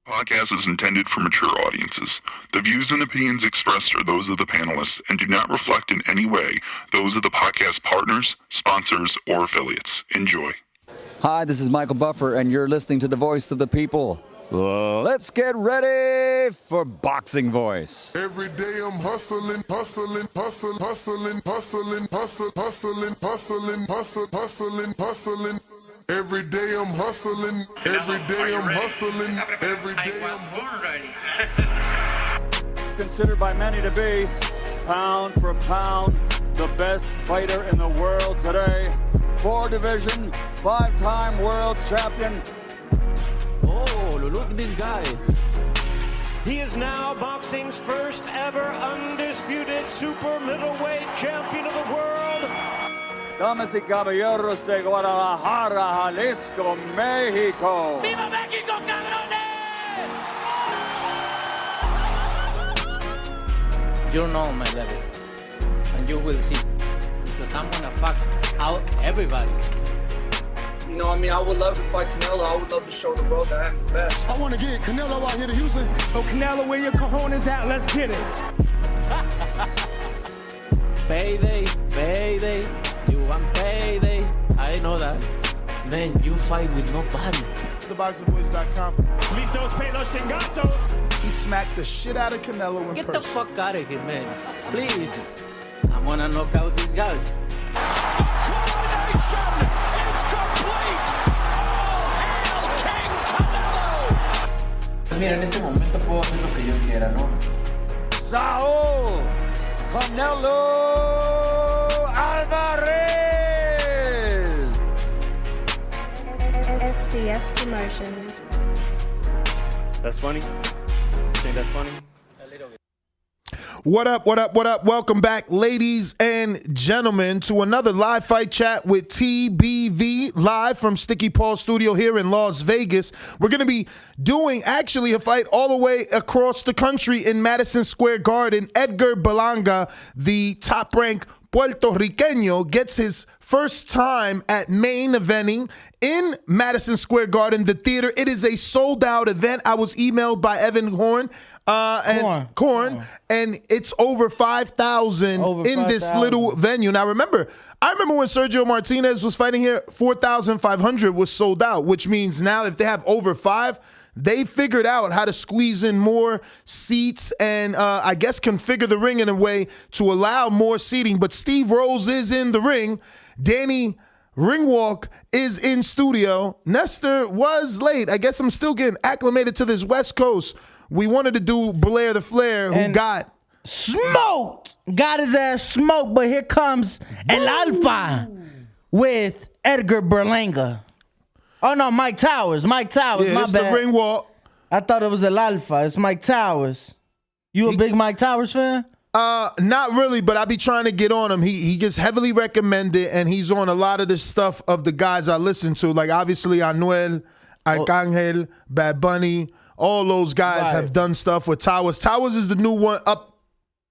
Podcast is intended for mature audiences. The views and opinions expressed are those of the panelists and do not reflect in any way those of the podcast partners, sponsors, or affiliates. Enjoy. Hi, this is Michael Buffer, and you're listening to the Voice of the People. Let's get ready for Boxing Voice. Every day I'm hustling, hustling, hustling, hustling, hustling, hustling, hustling, hustling, hustling, hustling. Every day I'm hustling, every day I'm hustling, every day I'm hustling. Considered by many to be, pound for pound, the best fighter in the world today. 4-division, 5-time world champion. Oh, look at this guy. He is now boxing's first ever undisputed super middleweight champion of the world. Damas y caballeros de Guadalajara, Jalisco, Mexico. ¡Viva México, cabrones! You know my level, and you will see, because I'm gonna fuck out everybody. You know, I mean, I would love to fight Canelo. I would love to show the world that I'm the best. I want to get Canelo out here to Houston. So Canelo, where your cojones at? Let's get it. Payday, payday. You want payday. I know that. Man, you fight with nobody. TheBoxingVoice.com. Listos, pay los chingazos. He smacked the shit out of Canelo in Get person. the fuck out of here, man. Please. I'm gonna knock out this guy. Coronation is complete. All hail King Canelo. Mira, en este momento puedo hacer lo que yo quiera, ¿no? Saul Canelo Alvarez. SDS Promotions. That's funny. You think that's funny? What up, what up, what up? Welcome back, ladies and gentlemen, to another live fight chat with TBV, live from Sticky Paul Studio here in Las Vegas. We're going to be doing actually a fight all the way across the country in Madison Square Garden. Edgar Berlanga, the top-ranked Puerto Riqueño, gets his first time at main eventing in Madison Square Garden, the theater. It is a sold-out event. I was emailed by Evan Horn. Corn, and it's over 5,000 in this little venue. Now, I remember when Sergio Martinez was fighting here, 4,500 was sold out, which means now if they have over 5, they figured out how to squeeze in more seats and I guess configure the ring in a way to allow more seating. But Steve Rose is in the ring. Danny Ringwalk is in studio. Nestor was late. I guess I'm still getting acclimated to this West Coast. We wanted to do Blair the Flair, who got smoked. Got his ass smoked, but here comes El Alfa with Edgar Berlanga. Oh, no, Mike Towers. Mike Towers, my bad. The ring walk. I thought it was El Alfa. It's Mike Towers. You a big Mike Towers fan? Not really, but I be trying to get on him. He gets heavily recommended, and he's on a lot of the stuff of the guys I listen to, like obviously Anuel, Arcangel, Bad Bunny. All those guys have done stuff with Towers. Towers is the new one up,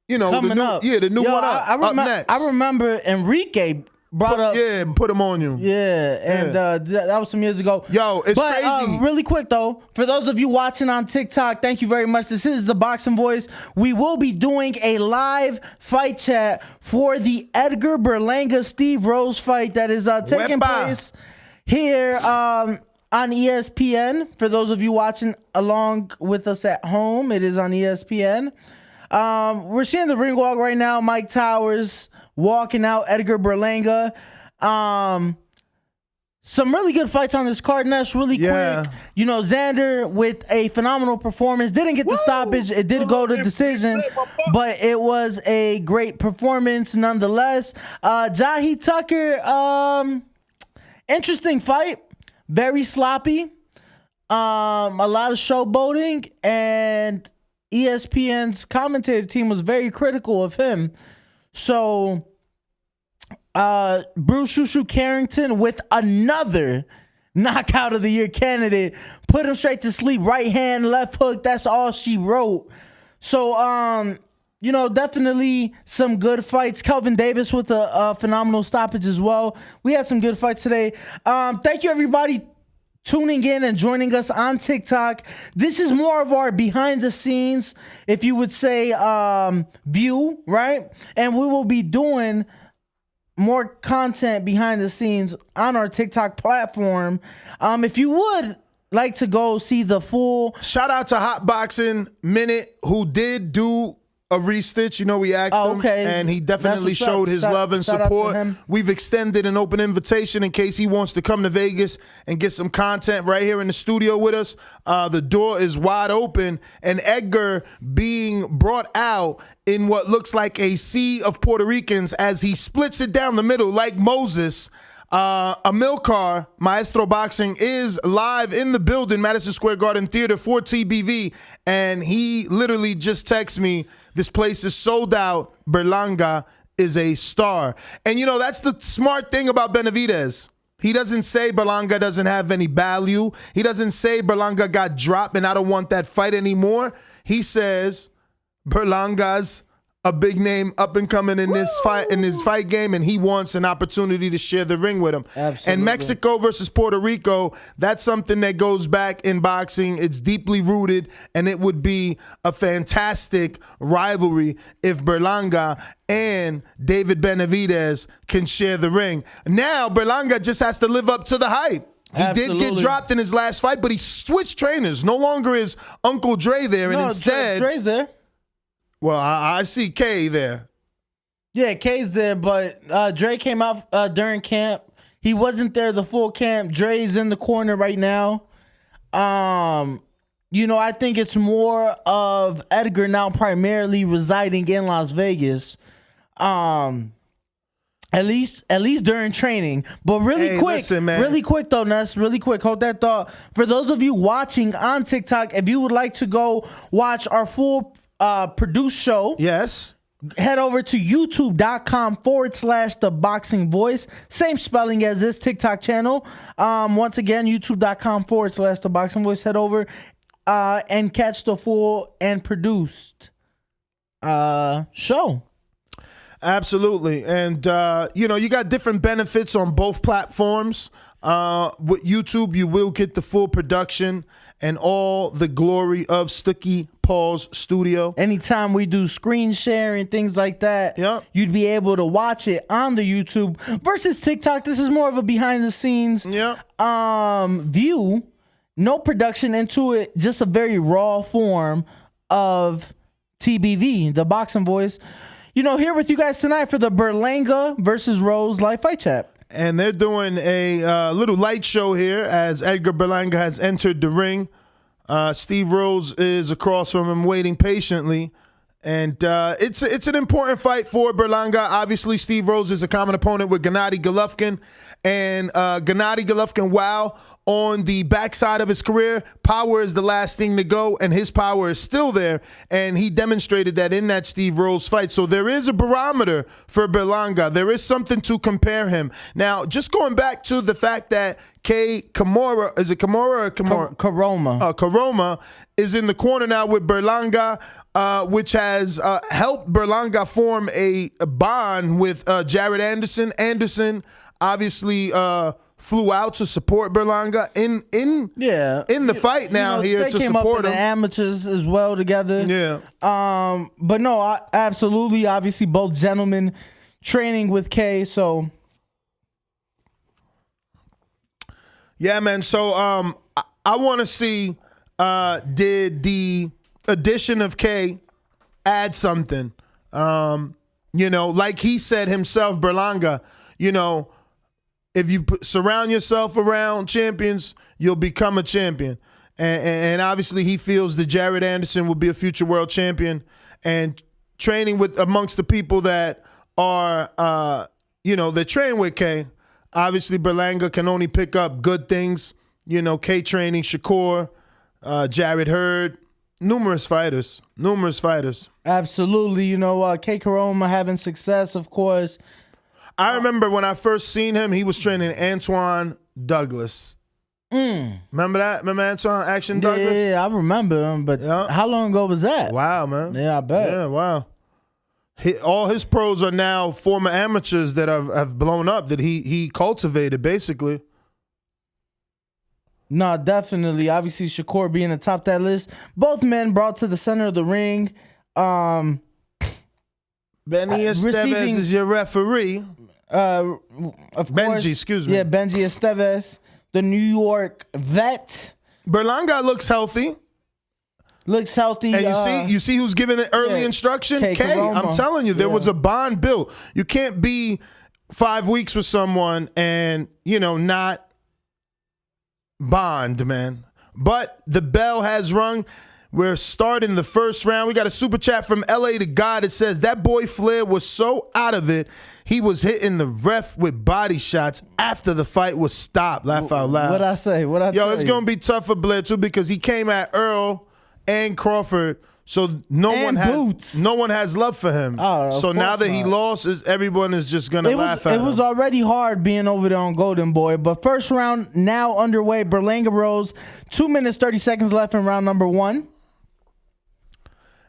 the new one up next. I remember Enrique brought up. Yeah, put him on you. Yeah, and that was some years ago. Yo, it's crazy. Really quick, though, for those of you watching on TikTok, thank you very much. This is the Boxing Voice. We will be doing a live fight chat for the Edgar Berlanga-Steve Rose fight that is taking place here on ESPN. For those of you watching along with us at home, it is on ESPN. We're seeing the ring walk right now. Mike Towers walking out Edgar Berlanga. Some really good fights on this card, Nesh, really quick. Xander with a phenomenal performance. Didn't get the stoppage. It did go to decision, but it was a great performance nonetheless. Jahi Tucker, interesting fight. Very sloppy, a lot of showboating, and ESPN's commentator team was very critical of him. So, Bruce Shushu Carrington with another knockout of the year candidate, put him straight to sleep, right hand, left hook, that's all she wrote. So, definitely some good fights. Kelvin Davis with a phenomenal stoppage as well. We had some good fights today. Thank you, everybody, tuning in and joining us on TikTok. This is more of our behind the scenes, if you would say, view, right? And we will be doing more content behind the scenes on our TikTok platform. If you would like to go see the full... Shout out to Hot Boxing Minute, who did do a restitch. You know, we asked him, and he definitely showed his love and support. We've extended an open invitation in case he wants to come to Vegas and get some content right here in the studio with us. The door is wide open, and Edgar being brought out in what looks like a sea of Puerto Ricans as he splits it down the middle like Moses. Amilcar, Maestro Boxing, is live in the building, Madison Square Garden Theater for TBV, and he literally just texted me, this place is sold out. Berlanga is a star. And, you know, that's the smart thing about Benavidez. He doesn't say Berlanga doesn't have any value. He doesn't say Berlanga got dropped and I don't want that fight anymore. He says Berlanga's a big name up and coming in this fight game, and he wants an opportunity to share the ring with him. Absolutely. And Mexico versus Puerto Rico, that's something that goes back in boxing. It's deeply rooted, and it would be a fantastic rivalry if Berlanga and David Benavidez can share the ring. Now Berlanga just has to live up to the hype. He did get dropped in his last fight, but he switched trainers. No longer is Uncle Dre there, and instead Dre's there. Well, I see K there. Yeah, K's there, but Dre came out during camp. He wasn't there the full camp. Dre's in the corner right now. You know, I think it's more of Edgar now primarily residing in Las Vegas. At least during training. But really quick though, Ness, really quick. Hold that thought. For those of you watching on TikTok, if you would like to go watch our full produced show, yes, head over to youtube.com/The Boxing Voice. Same spelling as this TikTok channel. Once again, youtube.com/The Boxing Voice. Head over and catch the full and produced show. Absolutely. And, you know, you got different benefits on both platforms. With YouTube, you will get the full production and all the glory of Sticky Paul's studio. Anytime we do screen sharing, things like that, you'd be able to watch it on the YouTube. Versus TikTok, this is more of a behind the scenes view. No production into it, just a very raw form of TBV, the Boxing Voice. You know, here with you guys tonight for the Berlanga versus Rose live fight chat. And they're doing a little light show here as Edgar Berlanga has entered the ring. Steve Rose is across from him waiting patiently. And it's an important fight for Berlanga. Obviously, Steve Rose is a common opponent with Gennady Golovkin. And Gennady Golovkin, while on the backside of his career, power is the last thing to go, and his power is still there. And he demonstrated that in that Steve Rose fight. So there is a barometer for Berlanga. There is something to compare him. Now, just going back to the fact that Kamora, is it Kamora or Kamora? Karoma. Karoma is in the corner now with Berlanga, which has helped Berlanga form a bond with Jared Anderson. Anderson obviously flew out to support Berlanga in the fight now, here to support him. They came up in the amateurs as well together. Yeah. But no, absolutely. Obviously, both gentlemen training with K. So. Yeah, man. So I want to see, did the addition of K add something? You know, like he said himself, Berlanga, you know, if you surround yourself around champions, you'll become a champion. And obviously he feels that Jared Anderson will be a future world champion. And training with amongst the people that are, you know, that train with K, obviously Berlanga can only pick up good things. You know, K training, Shakur, Jared Hurd, numerous fighters. Absolutely. You know, K Karoma having success, of course. I remember when I first seen him, he was training Antoine Douglas. Remember that? Remember Antoine Action Douglas? Yeah, I remember him, but how long ago was that? Wow, man. Yeah, I bet. Yeah, wow. All his pros are now former amateurs that have blown up, that he cultivated, basically. No, definitely. Obviously, Shakur being atop that list. Both men brought to the center of the ring. Benny Estevez is your referee. Of Benji, course, excuse me. Yeah, Benji Estevez, the New York vet. Berlanga looks healthy. And you see who's giving it early instruction? K. I'm telling you, there was a bond built. You can't be 5 weeks with someone and, not bond, man. But the bell has rung. We're starting the first round. We got a super chat from LA to God. It says that boy Flair was so out of it, he was hitting the ref with body shots after the fight was stopped. Laugh out loud. What'd I say? Yo, it's going to be tough for Blair, too, because he came at Earl and Crawford, so no one has love for him. So now that he lost, everyone is just going to laugh at him. It was already hard being over there on Golden Boy, but first round now underway. Berlanga rose, 2 minutes, 30 seconds left in round number 1.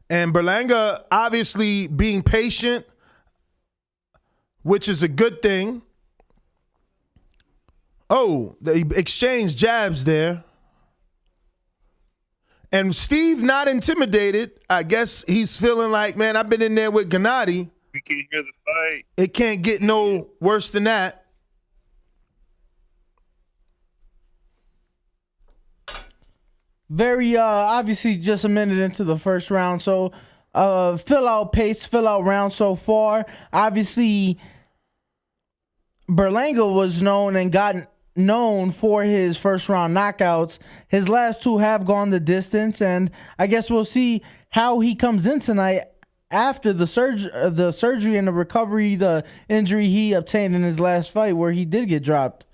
And Berlanga obviously being patient, which is a good thing. Oh, they exchanged jabs there. And Steve not intimidated. I guess he's feeling like, man, I've been in there with Gennady. You can hear the fight. It can't get no worse than that. Very obviously just a minute into the first round. So fill out round so far. Obviously Berlanga was known for his first round knockouts. His last 2 have gone the distance, and I guess we'll see how he comes in tonight after the surgery and the recovery, the injury he obtained in his last fight where he did get dropped.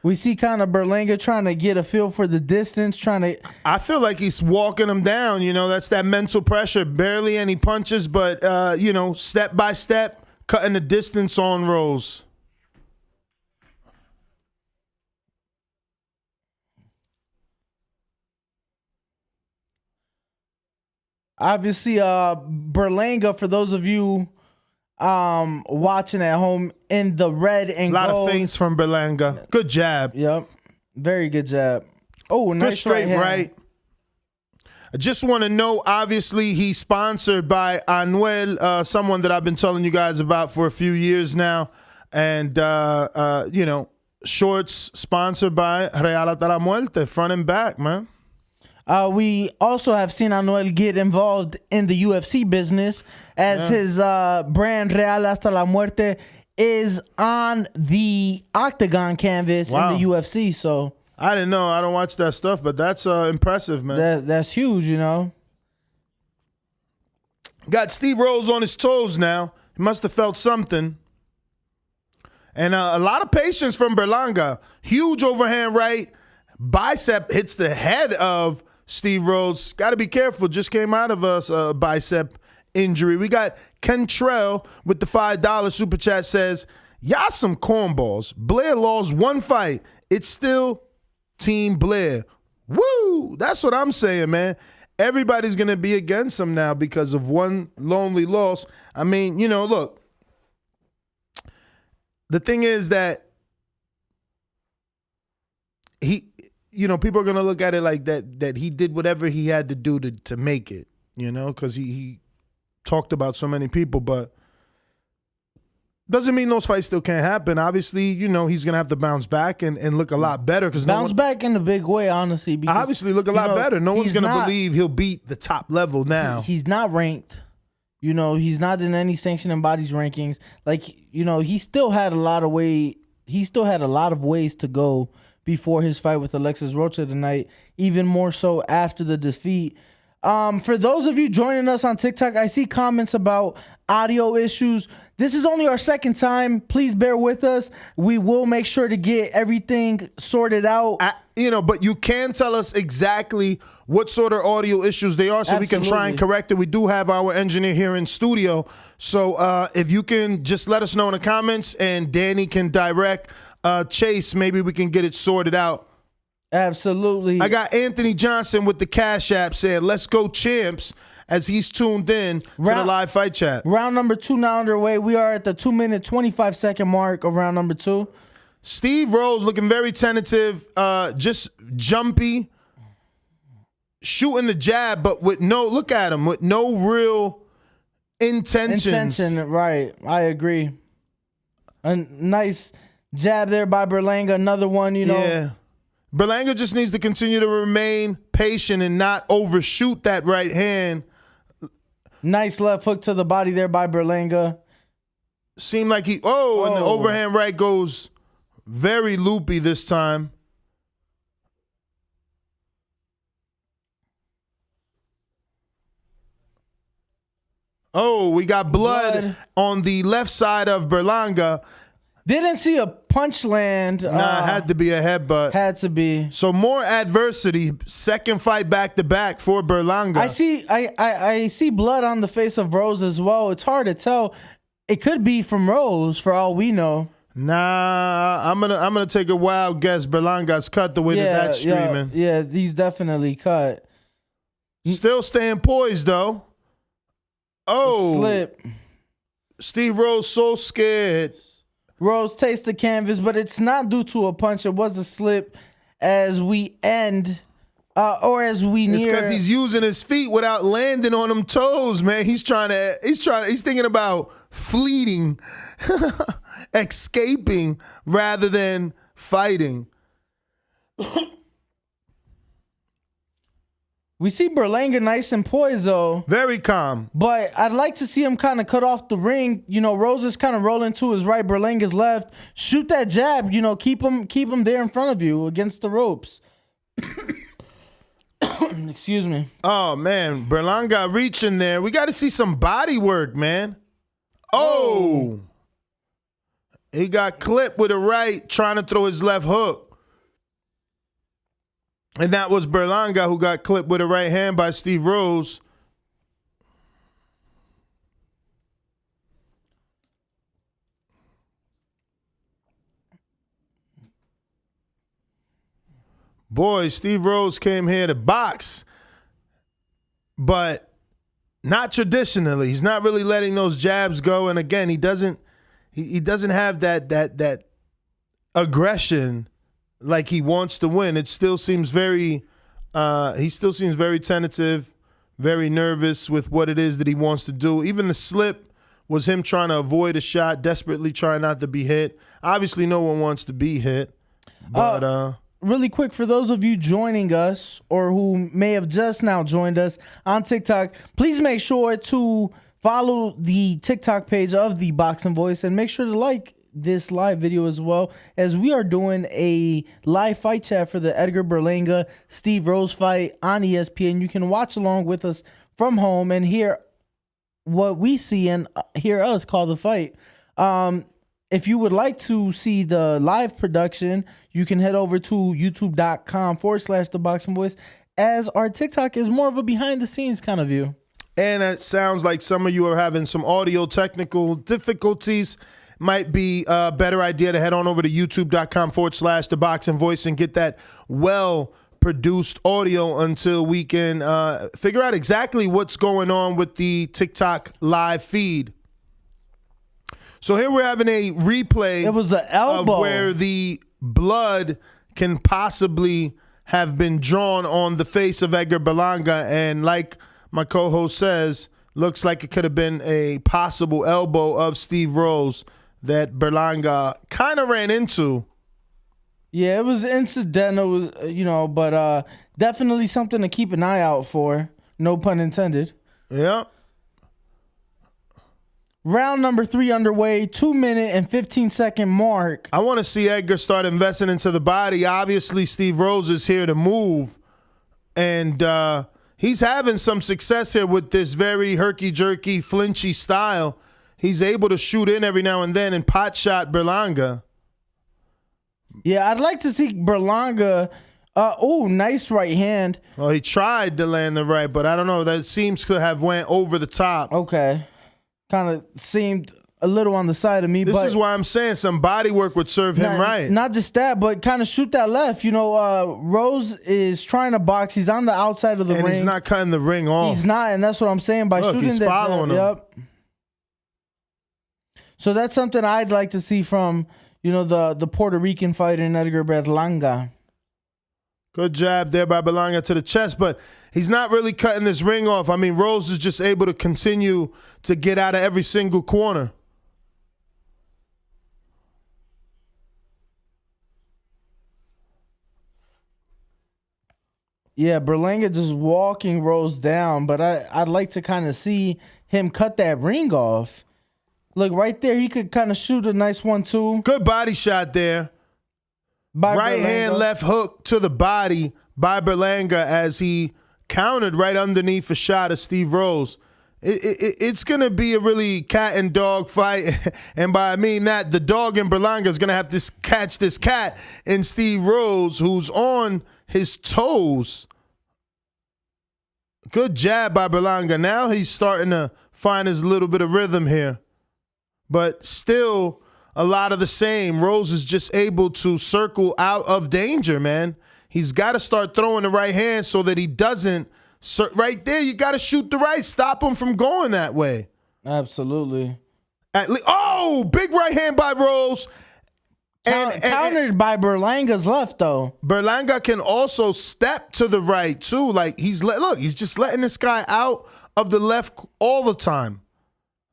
We see kind of Berlanga trying to get a feel for the distance, I feel like he's walking him down. That's that mental pressure. Barely any punches, but, step by step, cutting the distance on rolls. Obviously, Berlanga, for those of you watching at home, in the red and gold. A lot of feints from Berlanga. Good jab. Yep. Very good jab. Oh, nice good straight right. I just want to know, obviously, he's sponsored by Anuel, someone that I've been telling you guys about for a few years now. And, shorts sponsored by Real Hasta la Muerte, front and back, man. We also have seen Anuel get involved in the UFC business as his brand Real Hasta la Muerte is on the octagon canvas in the UFC. So I didn't know. I don't watch that stuff, but that's impressive, man. That's huge, Got Steve Rose on his toes now. He must have felt something. And a lot of patience from Berlanga. Huge overhand right. Bicep hits the head of Steve Rhodes. Got to be careful. Just came out of a bicep injury. We got Kentrell with the $5 super chat says, y'all some cornballs. Blair lost 1 fight. It's still Team Blair. Woo! That's what I'm saying, man. Everybody's going to be against him now because of one lonely loss. I mean, look. The thing is that people are going to look at it like that he did whatever he had to do to make it, because he talked about so many people, but doesn't mean those fights still can't happen. Obviously, he's going to have to bounce back and look a lot better. Bounce back in a big way, honestly. Because, obviously look a lot better. No one's going to believe he'll beat the top level now. He's not ranked. He's not in any sanctioning bodies rankings. He still had a lot of ways to go before his fight with Alexis Rocha tonight, even more so after the defeat. For those of you joining us on TikTok, I see comments about audio issues. This is only our second time. Please bear with us. We will make sure to get everything sorted out. But you can tell us exactly what sort of audio issues they are so we can try and correct it. We do have our engineer here in studio. So if you can just let us know in the comments and Danny can direct Chase, maybe we can get it sorted out Absolutely. I got Anthony Johnson with the Cash App saying, let's go champs, as he's tuned in to the live fight chat. Round number 2 now underway. We are at the 2-minute, 25-second mark of round number 2. Steve Rose looking very tentative, just jumpy, shooting the jab, but with look at him, with no real intentions. Right. I agree. A nice jab there by Berlanga. Another one, Yeah. Berlanga just needs to continue to remain patient and not overshoot that right hand. Nice left hook to the body there by Berlanga. Seemed like and the overhand right goes very loopy this time. Oh, we got blood on the left side of Berlanga. Didn't see a punch land. Had to be a headbutt. Had to be. So more adversity. Second fight back to back for Berlanga. I see blood on the face of Rose as well. It's hard to tell. It could be from Rose for all we know. Nah, I'm gonna take a wild guess. Berlanga's cut the way that's streaming. Yeah, he's definitely cut. Still staying poised though. Oh, slip. Steve Rose so scared. Rose tastes the canvas, but it's not due to a punch. It was a slip as we end, as we near. It's because he's using his feet without landing on them toes, man. He's thinking about fleeting, escaping rather than fighting. We see Berlanga nice and poised, though. Very calm. But I'd like to see him kind of cut off the ring. Rose is kind of rolling to his right, Berlanga's left. Shoot that jab. Keep him there in front of you against the ropes. Excuse me. Oh, man. Berlanga reaching there. We got to see some body work, man. Oh. He got clipped with a right trying to throw his left hook. And that was Berlanga who got clipped with a right hand by Steve Rose. Boy, Steve Rose came here to box, but not traditionally. He's not really letting those jabs go. And again, he doesn't have that aggression like he wants to win. It still seems very tentative, very nervous with what it is that he wants to do. Even the slip was him trying to avoid a shot, desperately trying not to be hit. Obviously, no one wants to be hit. But really quick, for those of you joining us or who may have just now joined us on TikTok, please make sure to follow the TikTok page of the Boxing Voice and make sure to like this live video as well, as we are doing a live fight chat for the Edgar Berlanga Steve Rose fight on ESPN. You can watch along with us from home and hear what we see and hear us call the fight. If you would like to see the live production, you can head over to youtube.com/The Boxing Voice, as our TikTok is more of a behind the scenes kind of view. And it sounds like some of you are having some audio technical difficulties. Might be a better idea to head on over to youtube.com/The Boxing Voice and get that well-produced audio until we can figure out exactly what's going on with the TikTok live feed. So here we're having a replay. It was an elbow of where the blood can possibly have been drawn on the face of Edgar Berlanga, and like my co-host says, looks like it could have been a possible elbow of Steve Rose that Berlanga kind of ran into. Yeah, it was incidental, but definitely something to keep an eye out for. No pun intended. Yeah. Round number 3 underway, 2-minute and 15-second mark. I want to see Edgar start investing into the body. Obviously, Steve Rose is here to move, and he's having some success here with this very herky-jerky, flinchy style. He's able to shoot in every now and then and pot shot Berlanga. Yeah, I'd like to see Berlanga. Nice right hand. Well, he tried to land the right, but I don't know. That seems to have went over the top. Okay. Kind of seemed a little on the side of me. This is why I'm saying some body work would serve him right. Not just that, but kind of shoot that left. You know, Rose is trying to box. He's on the outside of the ring. And he's not cutting the ring off. He's not, and that's what I'm saying. By shooting he's that following him. Yep. So that's something I'd like to see from, you know, the Puerto Rican fighter in Edgar Berlanga. Good jab there by Berlanga to the chest, but he's not really cutting this ring off. I mean, Rose is just able to continue to get out of every single corner. Yeah, Berlanga just walking Rose down, but I'd like to kind of see him cut that ring off. Look, right there, he could kind of shoot a nice 1-2. Good body shot there. Right hand, left hook to the body by Berlanga as he countered right underneath a shot of Steve Rose. It's going to be a really cat and dog fight. And by I mean that, the dog in Berlanga is going to have to catch this cat in Steve Rose, who's on his toes. Good jab by Berlanga. Now he's starting to find his little bit of rhythm here. But still a lot of the same. Rose is just able to circle out of danger, man. He's got to start throwing the right hand so that he doesn't. Right there, you got to shoot the right. Stop him from going that way. Absolutely. Oh, big right hand by Rose. Countered by Berlanga's left, though. Berlanga can also step to the right, too. Like, he's just letting this guy out of the left all the time.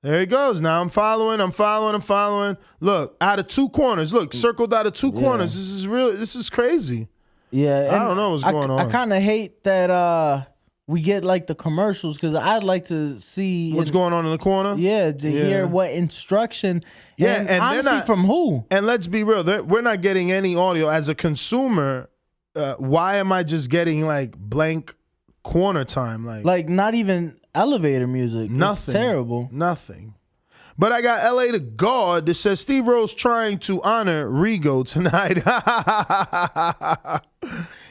There he goes. Now I'm following. Look, out of two corners. Look, circled out of two corners. This is crazy. Yeah. I don't know what's going on. I kind of hate that we get like the commercials because I'd like to see what's going on in the corner. Yeah, to hear what instruction. Yeah, and honestly, from who? And let's be real, we're not getting any audio as a consumer. Why am I just getting like blank corner time? Like not even elevator music. Nothing. It's terrible. Nothing. But I got LA to God that says Steve Rose trying to honor Rigo tonight.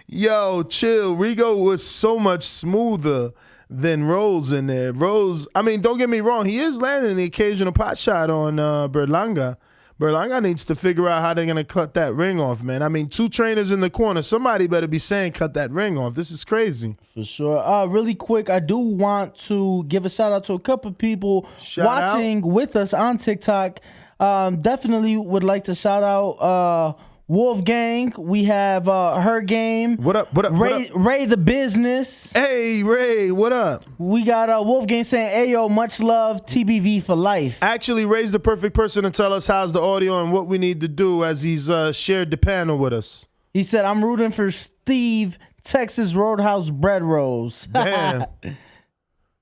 Yo, chill. Rigo was so much smoother than Rose in there. Rose, I mean, don't get me wrong. He is landing the occasional pot shot on Berlanga. Berlanga needs to figure out how they're going to cut that ring off, man. I mean, two trainers in the corner. Somebody better be saying cut that ring off. This is crazy. For sure. Really quick, I do want to give a shout out to a couple of people watching with us on TikTok. Definitely would like to shout out Wolfgang. We have Her Game. What up? Ray the Business. Hey, Ray, what up? We got Wolfgang saying, "Ayo, much love, TBV for life." Actually, Ray's the perfect person to tell us how's the audio and what we need to do as he's shared the panel with us. He said, "I'm rooting for Steve, Texas Roadhouse bread rolls." Damn.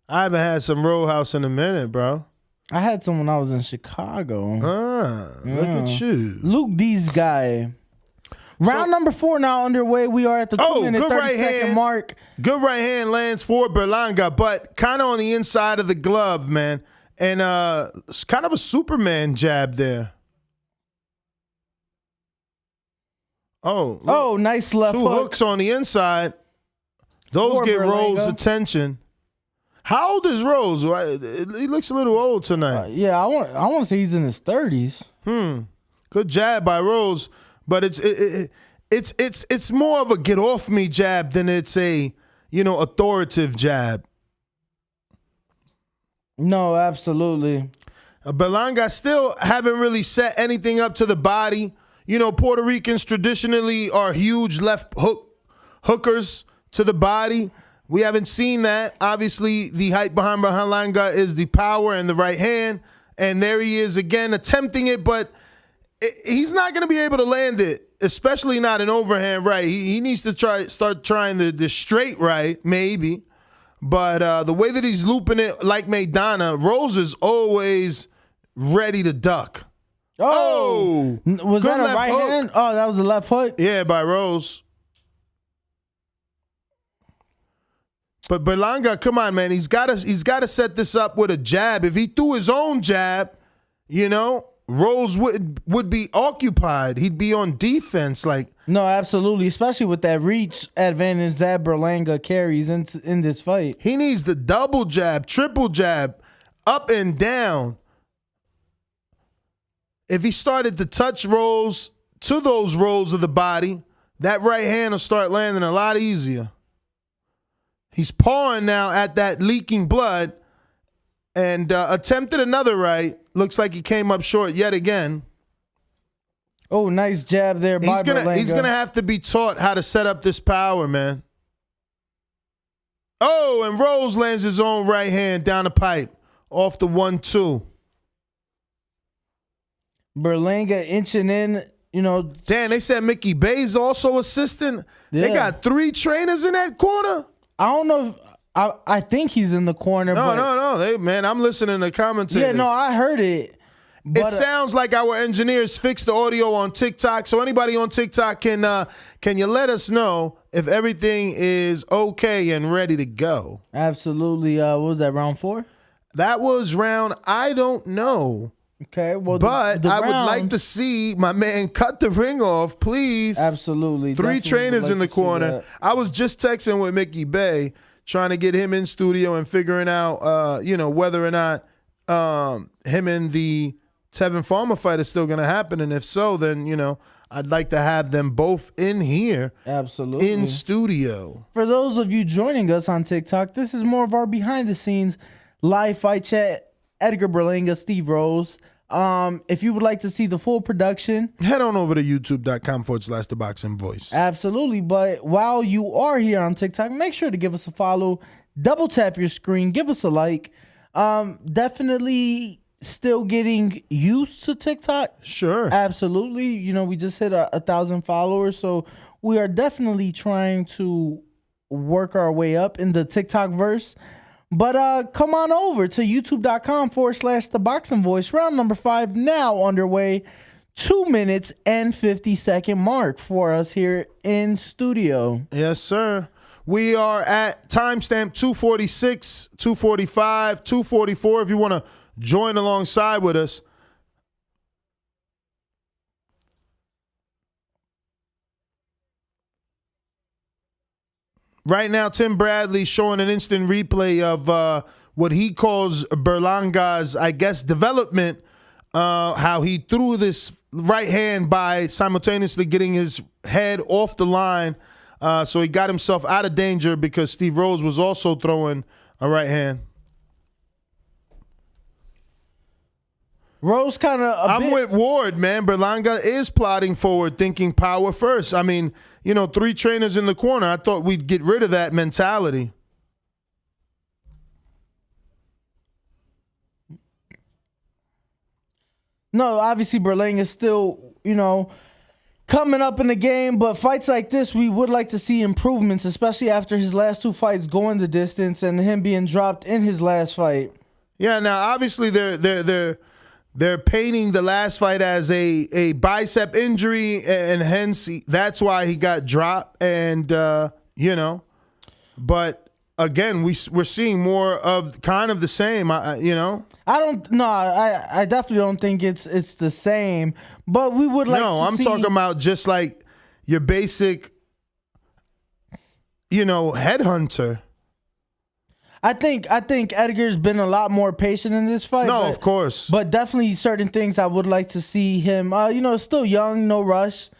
I haven't had some Roadhouse in a minute, bro. I had some when I was in Chicago. Look at you. Luke D's guy. Round number 4 now underway. We are at the 2-minute, 30-second mark. Good right hand lands for Berlanga, but kind of on the inside of the glove, man. And it's kind of a Superman jab there. Oh, nice left hook. 2 hooks on the inside. Those get Rose attention. How old is Rose? He looks a little old tonight. Yeah, I want to say he's in his 30s. Good jab by Rose, but it's more of a get off me jab than it's a authoritative jab. No, absolutely. Berlanga still haven't really set anything up to the body. Puerto Ricans traditionally are huge left hookers to the body. We haven't seen that. Obviously, the hype behind Berlanga is the power and the right hand. And there he is again attempting it, but he's not going to be able to land it, especially not an overhand right. He needs to start trying the straight right, maybe. But the way that he's looping it like Maidana, Rose is always ready to duck. Oh! Was that a right hand? Oh, that was a left hook? Yeah, by Rose. But Berlanga, come on, man. He's got to set this up with a jab. If he threw his own jab, Rose would be occupied. He'd be on defense. No, absolutely. Especially with that reach advantage that Berlanga carries in this fight. He needs the double jab, triple jab, up and down. if he started to touch rolls to those rolls of the body, that right hand will start landing a lot easier. He's pawing now at that leaking blood and attempted another right. Looks like he came up short yet again. Oh, nice jab there by Berlanga. He's gonna have to be taught how to set up this power, man. Oh, and Rose lands his own right hand down the pipe off the 1-2. Berlanga inching in, you know. Damn, they said Mickey Bay's also assistant. Yeah. They got 3 trainers in that corner. I don't know if I think he's in the corner. No. Man, I'm listening to commentators. Yeah, no, I heard it. It sounds like our engineers fixed the audio on TikTok. So anybody on TikTok, can you let us know if everything is okay and ready to go? Absolutely. What was that, round 4? That was round, I don't know. Okay, well, but I would like to see my man cut the ring off, please. Absolutely. 3 trainers in the corner. I was just texting with Mickey Bay, trying to get him in studio and figuring out, whether or not him and the Tevin Farmer fight is still going to happen. And if so, then, I'd like to have them both in here. Absolutely. In studio. For those of you joining us on TikTok, this is more of our behind-the-scenes live fight chat. Edgar Berlanga, Steve Rose. If you would like to see the full production, head on over to youtube.com/The Boxing Voice. Absolutely. But while you are here on TikTok, make sure to give us a follow. Double tap your screen. Give us a like. Definitely still getting used to TikTok. Sure. Absolutely. We just hit 1,000 followers. So we are definitely trying to work our way up in the TikTok verse. But come on over to youtube.com/The Boxing Voice. Round number 5 now underway. 2 minutes and 50-second mark for us here in studio. Yes, sir. We are at timestamp 246, 245, 244. If you want to join alongside with us. Right now, Tim Bradley showing an instant replay of what he calls Berlanga's, I guess, development, how he threw this right hand by simultaneously getting his head off the line. So he got himself out of danger because Steve Rose was also throwing a right hand. Rose kind of I'm with Ward, man. Berlanga is plotting forward, thinking power first. I mean, 3 trainers in the corner. I thought we'd get rid of that mentality. No, obviously Berlanga is still, coming up in the game, but fights like this, we would like to see improvements, especially after his last 2 fights going the distance and him being dropped in his last fight. Yeah, now obviously they're painting the last fight as a bicep injury, and hence that's why he got dropped. And but again, we're seeing more of kind of the same. I definitely don't think it's the same. But we would like. No, I'm talking about just like your basic, headhunter. I think Edgar's been a lot more patient in this fight. No, of course. But definitely certain things I would like to see him. Still young, no rush.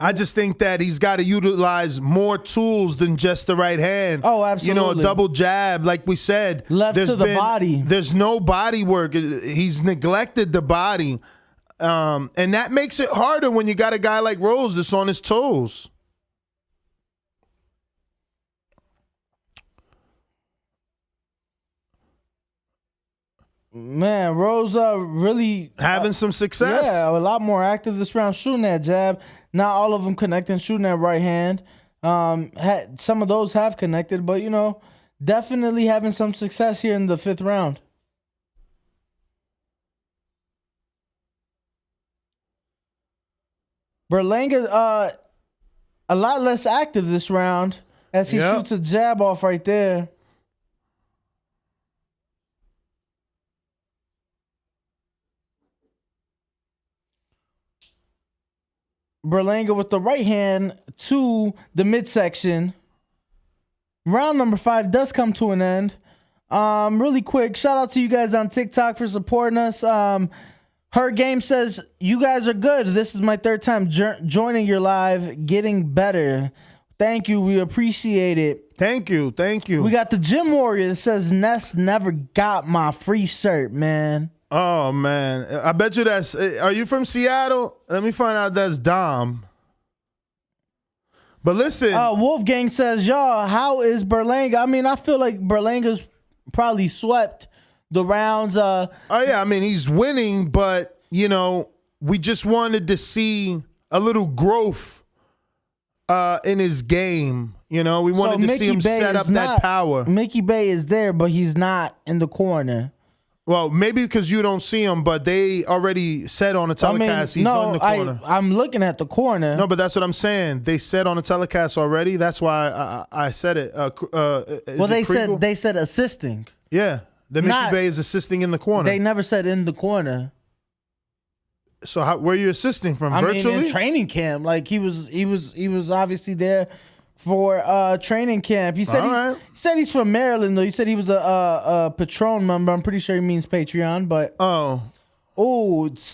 I just think that he's got to utilize more tools than just the right hand. Oh, absolutely. A double jab, like we said. Left to the body. There's no body work. He's neglected the body. And that makes it harder when you got a guy like Rose that's on his toes. Man, Rose really having some success. Yeah, a lot more active this round, shooting that jab. Not all of them connecting, shooting that right hand. Some of those have connected, but definitely having some success here in the 5th round. Berlanga a lot less active this round as he shoots a jab off right there. Berlanga with the right hand to the midsection. Round number 5 does come to an end. Really quick, shout out to you guys on TikTok for supporting us. Her Game says, you guys are good. This is my third time joining your live, getting better. Thank you. We appreciate it. Thank you. We got the Gym Warrior that says, Ness never got my free shirt, man. Oh, man. I bet you that's... Are you from Seattle? Let me find out that's Dom. But listen... Wolfgang says, y'all, how is Berlanga? I mean, I feel like Berlanga's probably swept the rounds. Oh, yeah. I mean, he's winning, but, you know, we just wanted to see a little growth in his game. You know, we wanted to see him set up that power. Mickey Bay is there, but he's not in the corner. Well, maybe because you don't see him, but they already said on the telecast he's on the corner. I'm looking at the corner. No, but that's what I'm saying. They said on the telecast already. That's why I said it. Well, they said assisting. Yeah. The Mickey Bay is assisting in the corner. They never said in the corner. So where are you assisting from? Virtually? I mean, in training camp. Like he was obviously there for training camp. He said he's from Maryland though. He said he was a Patron member. I'm pretty sure he means Patreon, but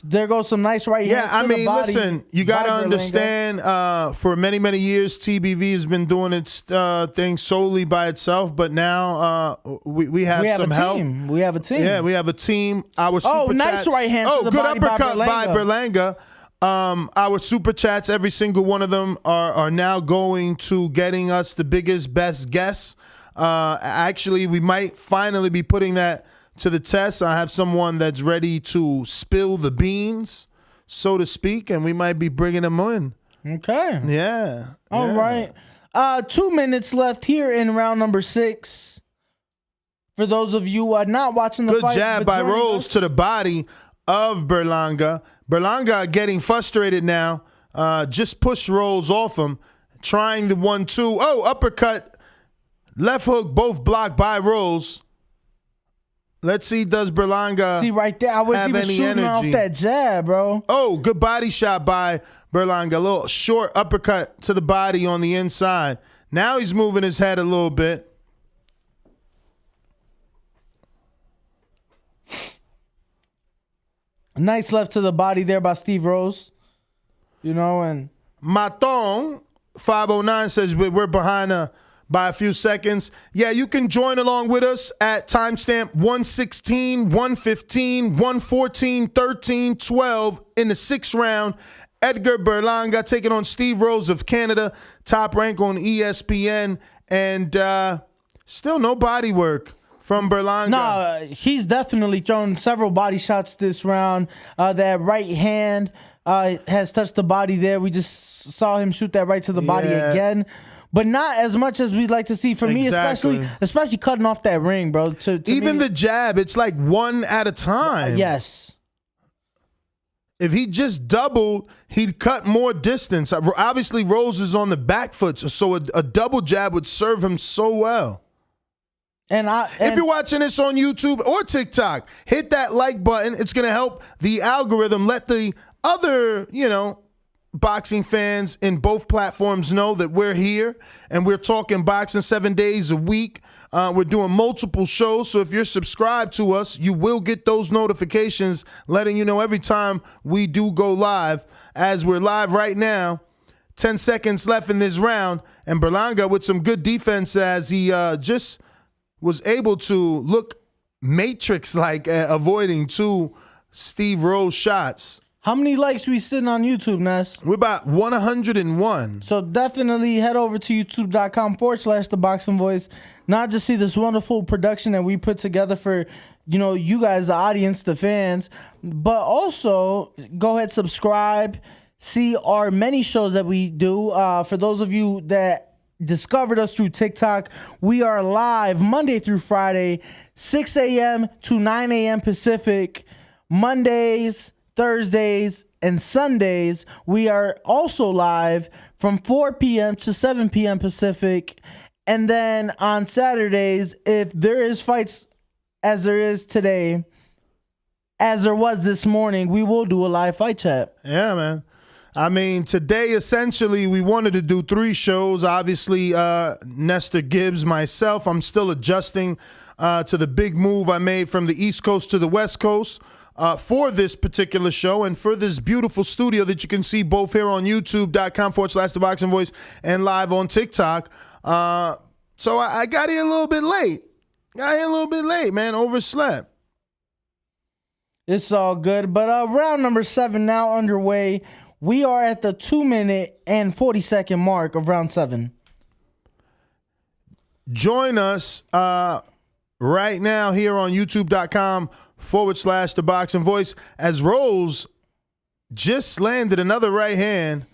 there goes some nice right hands. Yeah, I mean, listen, you got to understand. For many, many years, TBV has been doing its thing solely by itself, but now we have some help. We have a team. Yeah, we have a team. Our super nice chats, right hand. To the good body uppercut by Berlanga. Our super chats, every single one of them are now going to getting us the biggest, best guess. Actually, we might finally be putting that to the test. I have someone that's ready to spill the beans, so to speak, and we might be bringing them in. Okay. Yeah. All right. 2 minutes left here in round number 6. For those of you not watching the fight. Good jab by Rose to the body of Berlanga. Berlanga getting frustrated now. Just push Rose off him. Trying the 1-2. Oh, uppercut. Left hook, both blocked by Rose. Let's see, does Berlanga right there? I was have even any shooting energy? Off that jab, bro. Oh, good body shot by Berlanga. A little short uppercut to the body on the inside. Now he's moving his head a little bit. Nice left to the body there by Steve Rose. You know, and Maton 509 says we're behind by a few seconds. Yeah, you can join along with us at timestamp 116, 115, 114, 13, 12 in the 6th round. Edgar Berlanga taking on Steve Rose of Canada, top rank on ESPN, and still no body work from Berlanga. No, he's definitely thrown several body shots this round. That right hand has touched the body there. We just saw him shoot that right to the body again. But not as much as we'd like to see. For me, especially cutting off that ring, bro. Even the jab, it's like one at a time. Yes. If he just doubled, he'd cut more distance. Obviously, Rose is on the back foot, so a double jab would serve him so well. And if you're watching this on YouTube or TikTok, hit that like button. It's going to help the algorithm let the other, boxing fans in both platforms know that we're here and we're talking boxing 7 days a week. We're doing multiple shows, so if you're subscribed to us, you will get those notifications letting you know every time we do go live. As we're live right now, 10 seconds left in this round, and Berlanga with some good defense as he just was able to look Matrix-like avoiding 2 Steve Rose shots. How many likes we sitting on YouTube, Ness? We're about 101. So definitely head over to youtube.com/The Boxing Voice. Not just see this wonderful production that we put together for, you guys, the audience, the fans, but also go ahead, subscribe, see our many shows that we do. For those of you that discovered us through TikTok, we are live Monday through Friday, 6 a.m. to 9 a.m. Pacific, Mondays, Thursdays, and Sundays. We are also live from 4 p.m. to 7 p.m. Pacific. And then on Saturdays, if there is fights as there is today, as there was this morning, we will do a live fight chat. Yeah, man. I mean, today, essentially, we wanted to do 3 shows. Obviously, Nestor Gibbs, myself, I'm still adjusting to the big move I made from the East Coast to the West Coast for this particular show and for this beautiful studio that you can see both here on youtube.com/The Boxing Voice and live on TikTok. So I got here a little bit late. Man. Overslept. It's all good. But round number 7 now underway. We are at the 2-minute and 40-second mark of round 7. Join us right now here on youtube.com/The Boxing Voice as Rose just landed another right hand.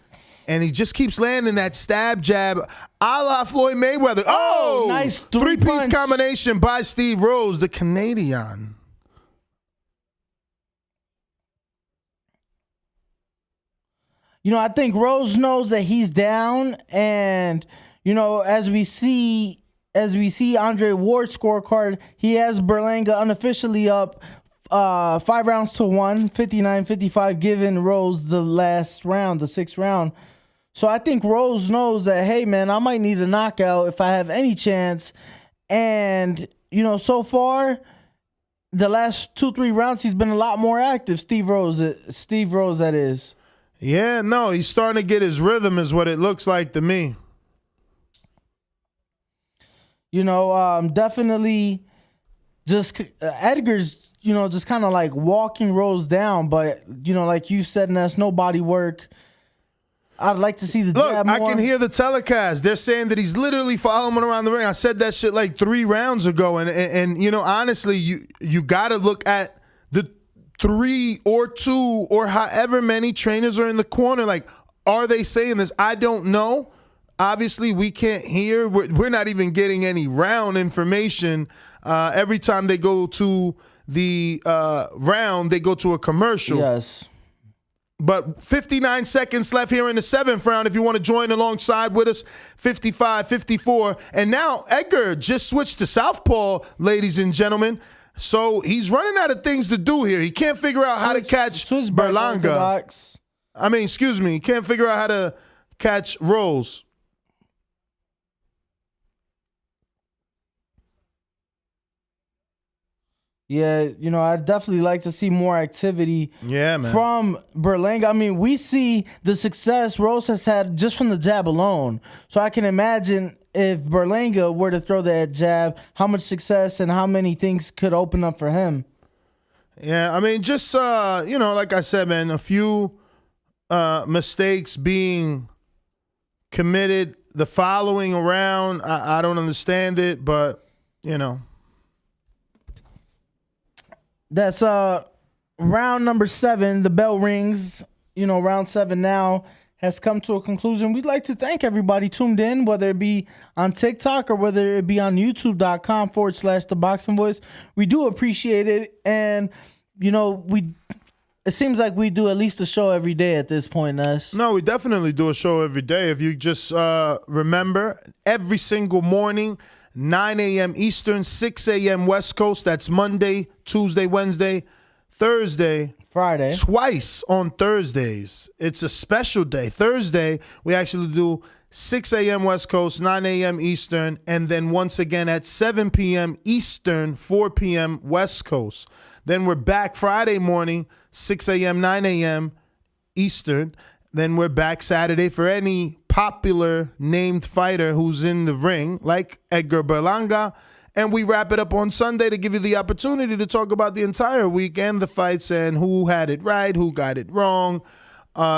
And he just keeps landing that stab jab a la Floyd Mayweather. Oh, nice three-piece combination by Steve Rose, the Canadian. You know, I think Rose knows that he's down. And, you know, as we see Andre Ward's scorecard, he has Berlanga unofficially up 5 rounds to 1, 59-55, giving Rose the last round, the 6th round. So I think Rose knows that, hey, man, I might need a knockout if I have any chance. And, you know, so far, the last 2-3 rounds, he's been a lot more active, Steve Rose, that is. Yeah, no, he's starting to get his rhythm is what it looks like to me. You know, definitely just Edgar's, you know, just kind of like walking Rose down. But, you know, like you said, Ness, no body work. I'd like to see the jab more. I can hear the telecast. They're saying that he's literally following him around the ring. I said that shit like 3 rounds ago. And you know, honestly, you got to look at the 3 or 2 or however many trainers are in the corner. Like, are they saying this? I don't know. Obviously, we can't hear. We're not even getting any round information. Every time they go to the round, they go to a commercial. Yes. But 59 seconds left here in the 7th round. If you want to join alongside with us, 55-54. And now Edgar just switched to southpaw, ladies and gentlemen. So he's running out of things to do here. He can't figure out how to catch Berlanga. He can't figure out how to catch Rose. Yeah, you know, I'd definitely like to see more activity from Berlanga. I mean, we see the success Rose has had just from the jab alone. So I can imagine if Berlanga were to throw that jab, how much success and how many things could open up for him. Yeah, I mean, just, you know, like I said, man, a few mistakes being committed the following round. I don't understand it, but, you know. That's round number 7. The bell rings. You know, round 7 now has come to a conclusion. We'd like to thank everybody tuned in, whether it be on TikTok or whether it be on youtube.com/The Boxing Voice. We do appreciate it. And, you know, it seems like we do at least a show every day at this point, Ness. No, we definitely do a show every day. If you just remember, every single morning, 9 a.m. Eastern, 6 a.m. West Coast. That's Monday, Tuesday, Wednesday, Thursday, Friday. Twice on Thursdays. It's a special day. Thursday, we actually do 6 a.m. West Coast, 9 a.m. Eastern, and then once again at 7 p.m. Eastern, 4 p.m. West Coast. Then we're back Friday morning, 6 a.m., 9 a.m. Eastern. Then we're back Saturday for any popular named fighter who's in the ring, like Edgar Berlanga. And we wrap it up on Sunday to give you the opportunity to talk about the entire week and the fights and who had it right, who got it wrong.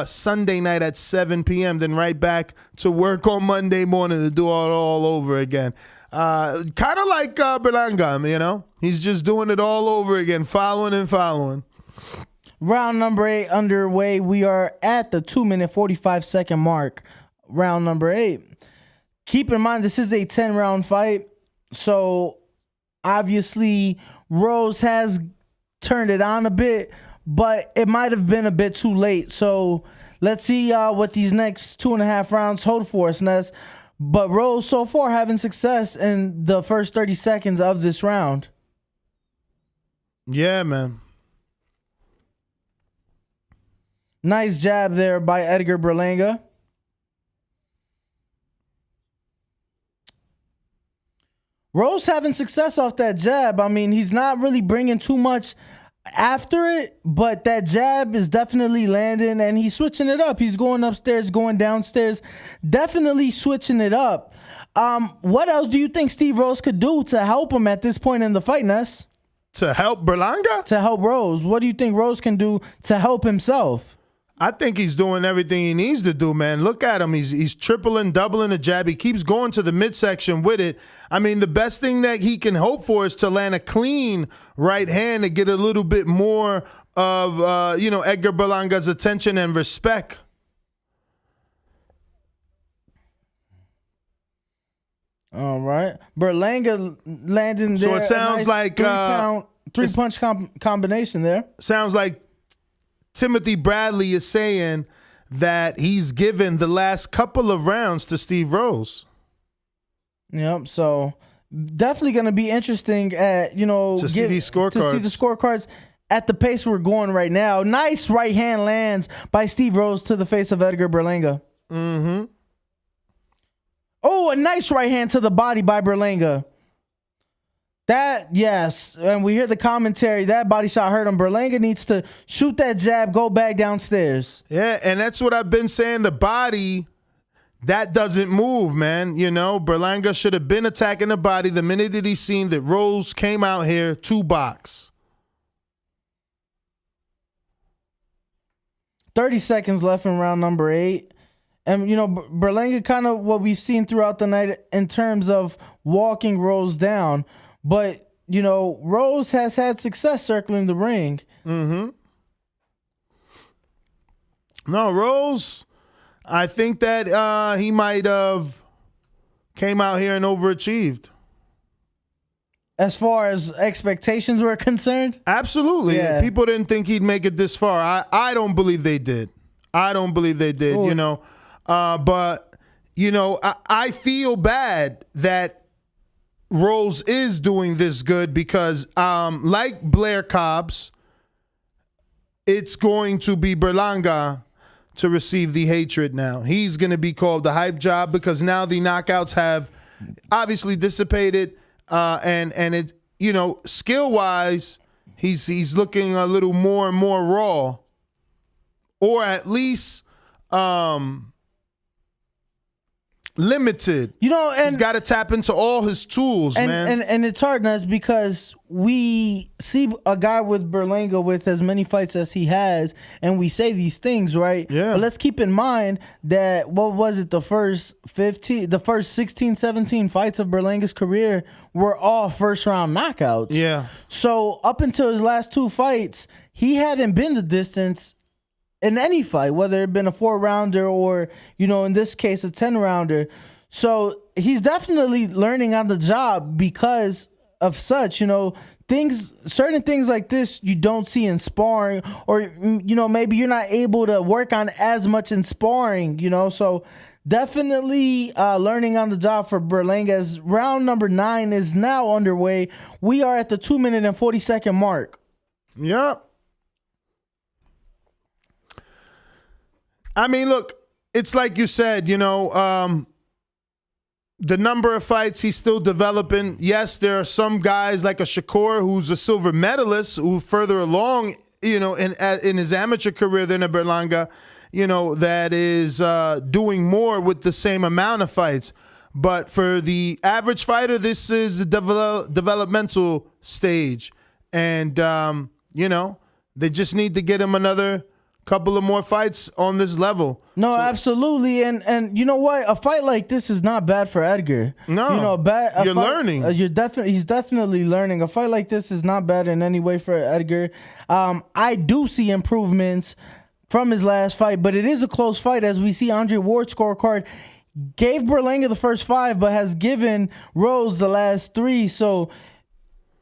Sunday night at 7 p.m., then right back to work on Monday morning to do it all over again. Kind of like Berlanga, you know? He's just doing it all over again, following and following. Round number 8 underway. We are at the 2-minute, 45-second mark. Round number 8. Keep in mind, this is a 10-round fight. So, obviously, Rose has turned it on a bit, but it might have been a bit too late. So, let's see what these next 2.5 rounds hold for us, Ness. But Rose, so far, having success in the first 30 seconds of this round. Yeah, man. Nice jab there by Edgar Berlanga. Rose having success off that jab. I mean, he's not really bringing too much after it, but that jab is definitely landing, and he's switching it up. He's going upstairs, going downstairs, definitely switching it up. What else do you think Steve Rose could do to help him at this point in the fight, Ness? To help Berlanga? To help Rose. What do you think Rose can do to help himself? I think he's doing everything he needs to do, man. Look at him. He's tripling, doubling the jab. He keeps going to the midsection with it. I mean, the best thing that he can hope for is to land a clean right hand to get a little bit more of, Edgar Berlanga's attention and respect. All right. Berlanga landing there. So it sounds like three-punch combination there. Sounds like Timothy Bradley is saying that he's given the last couple of rounds to Steve Rose. Yep. So definitely going to be interesting at, to see these scorecards. To see the scorecards at the pace we're going right now. Nice right hand lands by Steve Rose to the face of Edgar Berlanga. Mm-hmm. Oh, a nice right hand to the body by Berlanga. Yes, and we hear the commentary. That body shot hurt him. Berlanga needs to shoot that jab, go back downstairs. Yeah, and that's what I've been saying. The body, that doesn't move, man. Berlanga should have been attacking the body the minute that he seen that Rose came out here to box. 30 seconds left in round number 8. And, Berlanga kind of what we've seen throughout the night in terms of walking Rose down. But, Rose has had success circling the ring. Mm-hmm. No, Rose, I think that he might have came out here and overachieved. As far as expectations were concerned? Absolutely. Yeah. People didn't think he'd make it this far. I don't believe they did. Ooh. But I feel bad that Rose is doing this good because, like Blair Cobbs, it's going to be Berlanga to receive the hatred now. He's going to be called the hype job because now the knockouts have obviously dissipated, and it, skill-wise, he's looking a little more and more raw, or at least limited. And he's got to tap into all his tools, man. And it's hard, Ness, because we see a guy with Berlanga with as many fights as he has, and we say these things, right? Yeah. But let's keep in mind that, the first 16, 17 fights of Berlanga's career were all first-round knockouts. Yeah. So up until his last 2 fights, he hadn't been the distance in any fight, whether it been a 4-rounder or, in this case, a 10-rounder. So he's definitely learning on the job because of such, certain things like this you don't see in sparring, or, maybe you're not able to work on as much in sparring, so definitely learning on the job for Berlanga as round number 9 is now underway. We are at the 2-minute and 40-second mark. Yep. I mean, look, it's like you said, the number of fights he's still developing. Yes, there are some guys like a Shakur who's a silver medalist who further along, in his amateur career than a Berlanga, that is doing more with the same amount of fights. But for the average fighter, this is a developmental stage. And, they just need to get him another couple of more fights on this level. No, absolutely. And you know what? A fight like this is not bad for Edgar. No. You're learning. He's definitely learning. A fight like this is not bad in any way for Edgar. I do see improvements from his last fight, but it is a close fight as we see Andre Ward's scorecard gave Berlanga the first 5, but has given Rose the last 3. So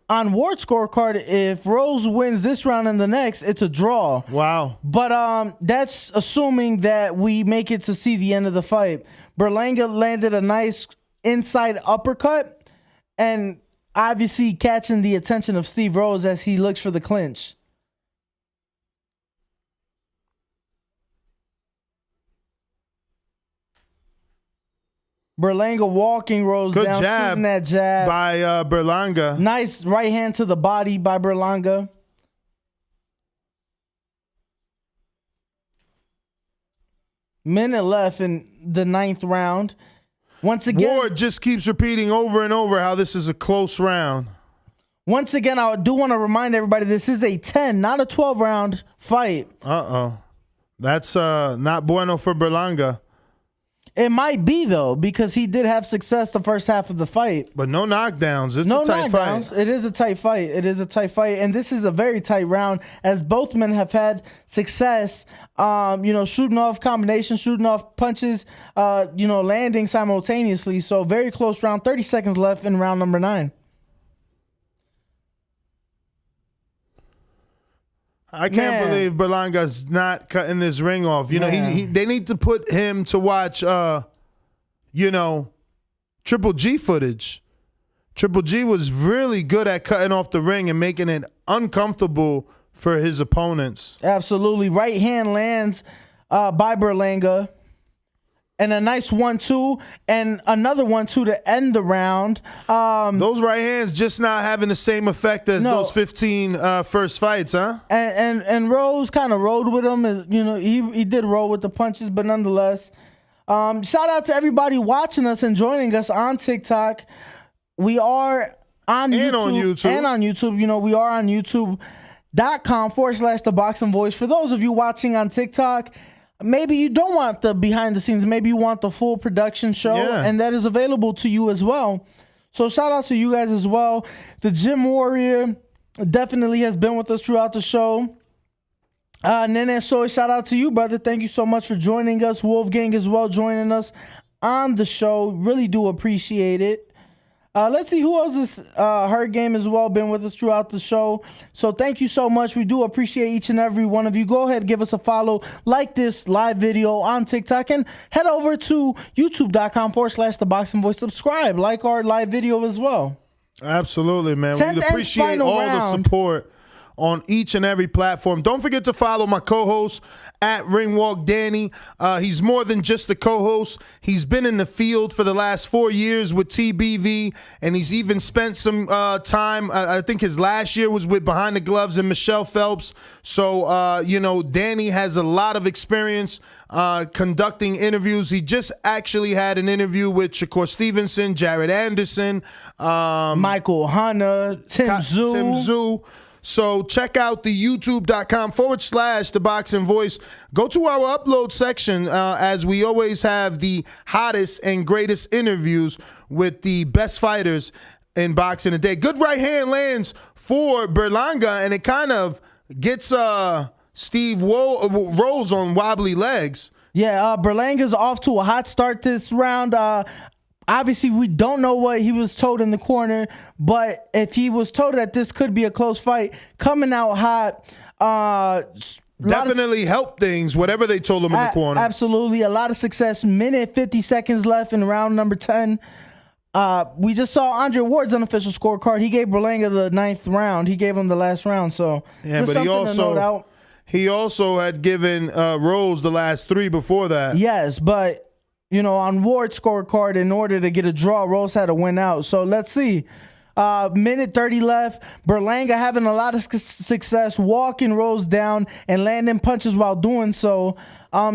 on Ward's scorecard, if Rose wins this round and the next, it's a draw. Wow. But that's assuming that we make it to see the end of the fight. Berlanga landed a nice inside uppercut and obviously catching the attention of Steve Rose as he looks for the clinch. Berlanga walking Rose Good down, jab shooting that jab. by Berlanga. Nice right hand to the body by Berlanga. Minute left in the 9th round. Once again, Ward just keeps repeating over and over how this is a close round. Once again, I do want to remind everybody this is a 10, not a 12-round fight. That's not bueno for Berlanga. It might be, though, because he did have success the first half of the fight. But no knockdowns. It's a tight fight. It is a tight fight. It is a tight fight. And this is a very tight round as both men have had success, shooting off combinations, shooting off punches, landing simultaneously. So very close round. 30 seconds left in round number 9. I can't believe Berlanga's not cutting this ring off. They need to put him to watch, Triple G footage. Triple G was really good at cutting off the ring and making it uncomfortable for his opponents. Absolutely. Right hand lands by Berlanga. And a nice 1-2 and another 1-2 to end the round. Those right hands just not having the same effect as those 15 first fights, huh? And Rose kind of rode with him. He did roll with the punches, but nonetheless. Shout out to everybody watching us and joining us on TikTok. We are on YouTube. And on YouTube. We are on YouTube.com/The Boxing Voice. For those of you watching on TikTok, maybe you don't want the behind the scenes. Maybe you want the full production show, and that is available to you as well. So shout out to you guys as well. The Gym Warrior definitely has been with us throughout the show. Nene Soy, shout out to you, brother. Thank you so much for joining us. Wolfgang as well joining us on the show. Really do appreciate it. Let's see who else is Her Game as well, been with us throughout the show. So thank you so much. We do appreciate each and every one of you. Go ahead, give us a follow, like this live video on TikTok, and head over to youtube.com/The Boxing Voice. Subscribe, like our live video as well. Absolutely, man. We appreciate all the support on each and every platform. Don't forget to follow my co-host at Ringwalk Danny. He's more than just a co-host. He's been in the field for the last 4 years with TBV, and he's even spent some time. I think his last year was with Behind the Gloves and Michelle Phelps. So, Danny has a lot of experience conducting interviews. He just actually had an interview with Shakur Stevenson, Jared Anderson, Michael Hunter, Tim Zhu. So check out the youtube.com/The Boxing Voice. Go to our upload section as we always have the hottest and greatest interviews with the best fighters in boxing today. Good right hand lands for Berlanga, and it kind of gets Steve Rose on wobbly legs. Yeah, Berlanga's off to a hot start this round. Obviously, we don't know what he was told in the corner, but if he was told that this could be a close fight, coming out hot, definitely helped things, whatever they told him in the corner. Absolutely. A lot of success. Minute 50 seconds left in round number 10. We just saw Andre Ward's unofficial scorecard. He gave Berlanga the 9th round. He gave him the last round. So, yeah, but he also had given Rose the last 3 before that. Yes, but on Ward's scorecard, in order to get a draw, Rose had to win out. So let's see. Minute 30 left. Berlanga having a lot of success, walking Rose down and landing punches while doing so.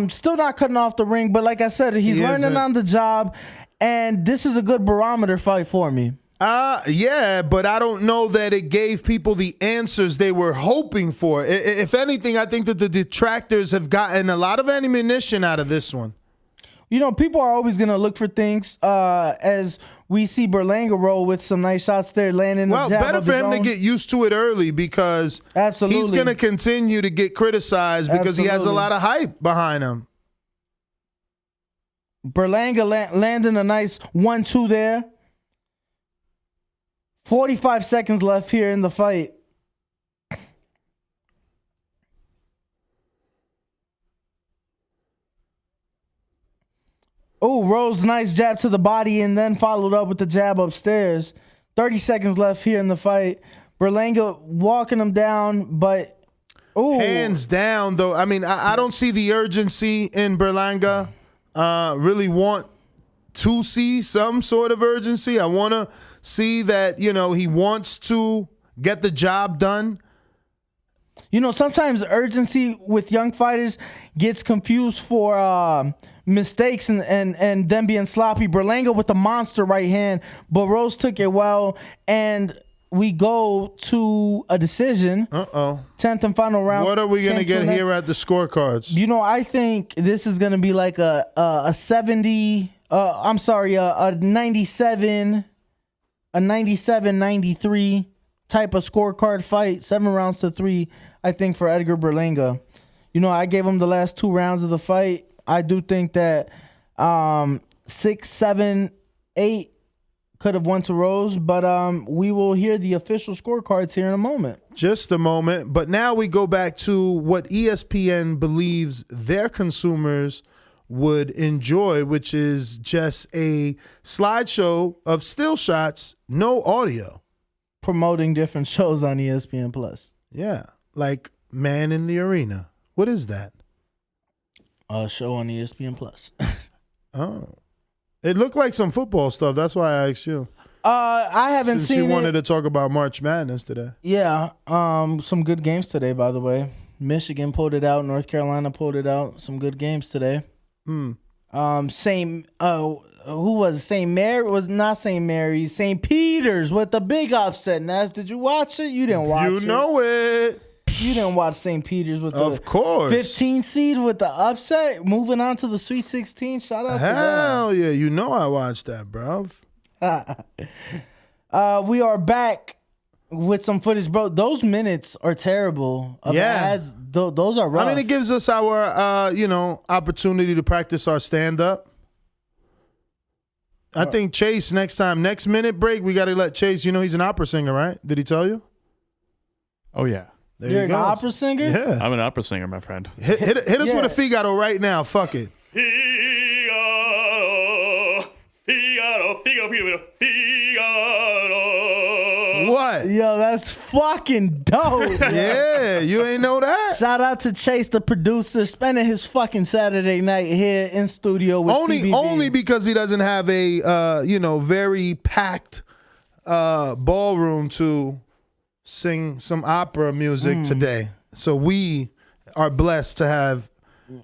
Still not cutting off the ring, but like I said, he's learning on the job, and this is a good barometer fight for me. Yeah, but I don't know that it gave people the answers they were hoping for. If anything, I think that the detractors have gotten a lot of ammunition out of this one. People are always going to look for things as we see Berlanga roll with some nice shots there, landing the jab. Well, better for him to get used to it early because he's going to continue to get criticized because he has a lot of hype behind him. Berlanga landing a nice 1-2 there. 45 seconds left here in the fight. Oh, Rose, nice jab to the body and then followed up with the jab upstairs. 30 seconds left here in the fight. Berlanga walking him down, but hands down, though. I mean, I don't see the urgency in Berlanga. Really want to see some sort of urgency. I want to see that, he wants to get the job done. Sometimes urgency with young fighters gets confused for mistakes and them being sloppy. Berlanga with the monster right hand, but Rose took it well, and we go to a decision. 10th and final round. What are we going to get here at the scorecards? I think this is going to be like a 97-93 type of scorecard fight, 7 rounds to 3, I think, for Edgar Berlanga. I gave him the last 2 rounds of the fight. I do think that 6, 7, 8 could have went to Rose, but we will hear the official scorecards here in a moment. Just a moment. But now we go back to what ESPN believes their consumers would enjoy, which is just a slideshow of still shots, no audio. Promoting different shows on ESPN Plus. Yeah, like Man in the Arena. What is that? A show on ESPN Plus. Oh. It looked like some football stuff. That's why I asked you. I haven't seen it. Since you wanted to talk about March Madness today. Yeah, some good games today, by the way. Michigan pulled it out. North Carolina pulled it out. Some good games today. Who was it? St. Mary? Was not St. Mary's. St. Peter's with the big upset. Naz, did you watch it? You didn't watch it. You know it. You didn't watch St. Peter's with of course 15 seed with the upset, moving on to the Sweet 16. Shout out to them. Hell yeah, I watched that, bro. We are back with some footage, bro. Those minutes are terrible. Ads, those are rough. I mean, it gives us our opportunity to practice our stand up. I think Chase next minute break, we got to let Chase. He's an opera singer, right? Did he tell you? Oh yeah. You're an opera singer? Yeah. I'm an opera singer, my friend. Hit us with a Figaro right now. Fuck it. Figaro. What? Yo, that's fucking dope. Yeah, you ain't know that? Shout out to Chase, the producer, spending his fucking Saturday night here in studio with TBV. Only because he doesn't have a very packed ballroom to sing some opera music today. So we are blessed to have.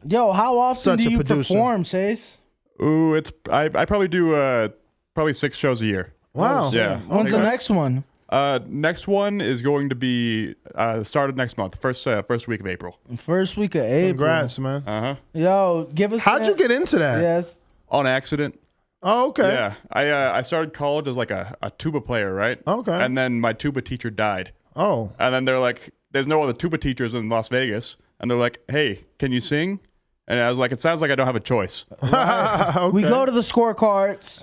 Yo, how often do you perform, Chase? Ooh, I probably do 6 shows a year. Wow. Yeah. When's the next one? Next one is going to be started next month, first week of April. First week of April. Congrats, man. Yo, give us. How'd you get into that? Yes. On accident. Oh, okay. Yeah. I started college as like a tuba player, right? Okay. And then my tuba teacher died. Oh. And then they're like, there's no other tuba teachers in Las Vegas. And they're like, hey, can you sing? And I was like, it sounds like I don't have a choice. Okay. We go to the scorecards.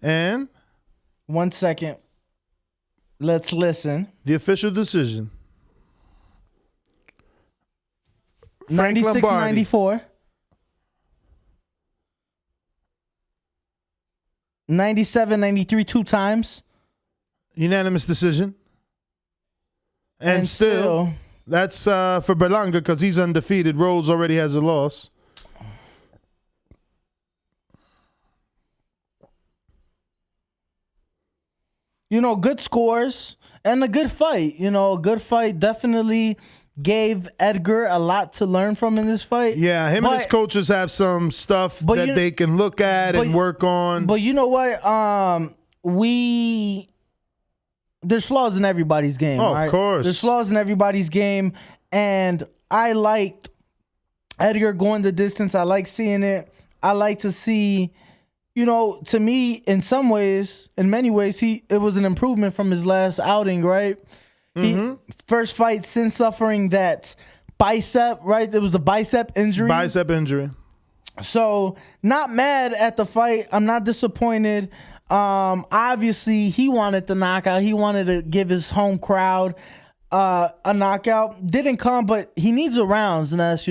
And 1 second. Let's listen. The official decision. 96-94. 97-93 2 times. Unanimous decision. And still, that's for Berlanga because he's undefeated. Rose already has a loss. Good scores and a good fight. A good fight definitely gave Edgar a lot to learn from in this fight. Yeah, him and his coaches have some stuff that they can look at and work on. But you know what? There's flaws in everybody's game. Oh, right? Of course. There's flaws in everybody's game. And I liked Edgar going the distance. I like seeing it. I like to see, to me, in many ways, it was an improvement from his last outing, right? Mm-hmm. First fight since suffering that bicep, right? There was a bicep injury. Bicep injury. So, not mad at the fight. I'm not disappointed. Obviously, he wanted the knockout. He wanted to give his home crowd a knockout. Didn't come, but he needs the rounds. And that's,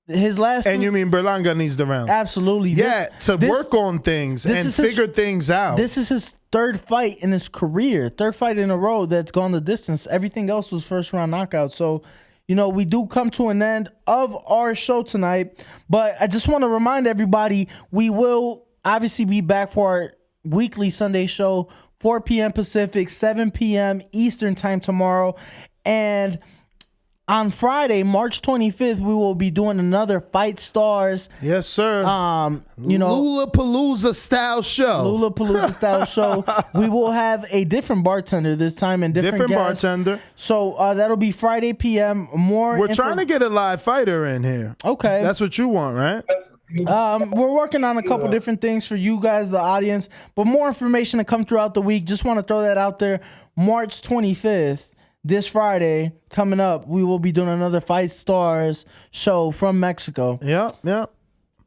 his last. And you mean Berlanga needs the rounds? Absolutely. Yeah, to work on things and figure things out. This is his third fight in his career. Third fight in a row that's gone the distance. Everything else was first round knockout. So, we do come to an end of our show tonight. But I just want to remind everybody, we will obviously be back for our weekly Sunday show, 4 p.m. Pacific, 7 p.m. Eastern time tomorrow. And on Friday, March 25th, we will be doing another Fight Stars. Yes, sir. Lulapalooza style show. We will have a different bartender this time and different guests. bartender. So that'll be Friday p.m. We're trying to get a live fighter in here. Okay. That's what you want, right? We're working on a couple different things for you guys, the audience, but more information to come throughout the week. Just want to throw that out there. March 25th. This Friday, coming up, we will be doing another Fight Stars show from Mexico. Yeah.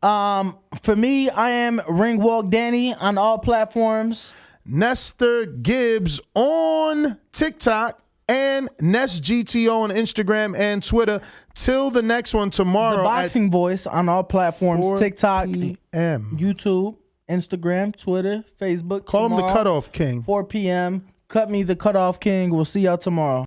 For me, I am Ring Walk Danny on all platforms. Nestor Gibbs on TikTok and Nest GTO on Instagram and Twitter. Till the next one tomorrow. The Boxing Voice on all platforms: TikTok, YouTube, Instagram, Twitter, Facebook. Call him the Cutoff King. 4 p.m. Cut me the Cutoff King. We'll see y'all tomorrow.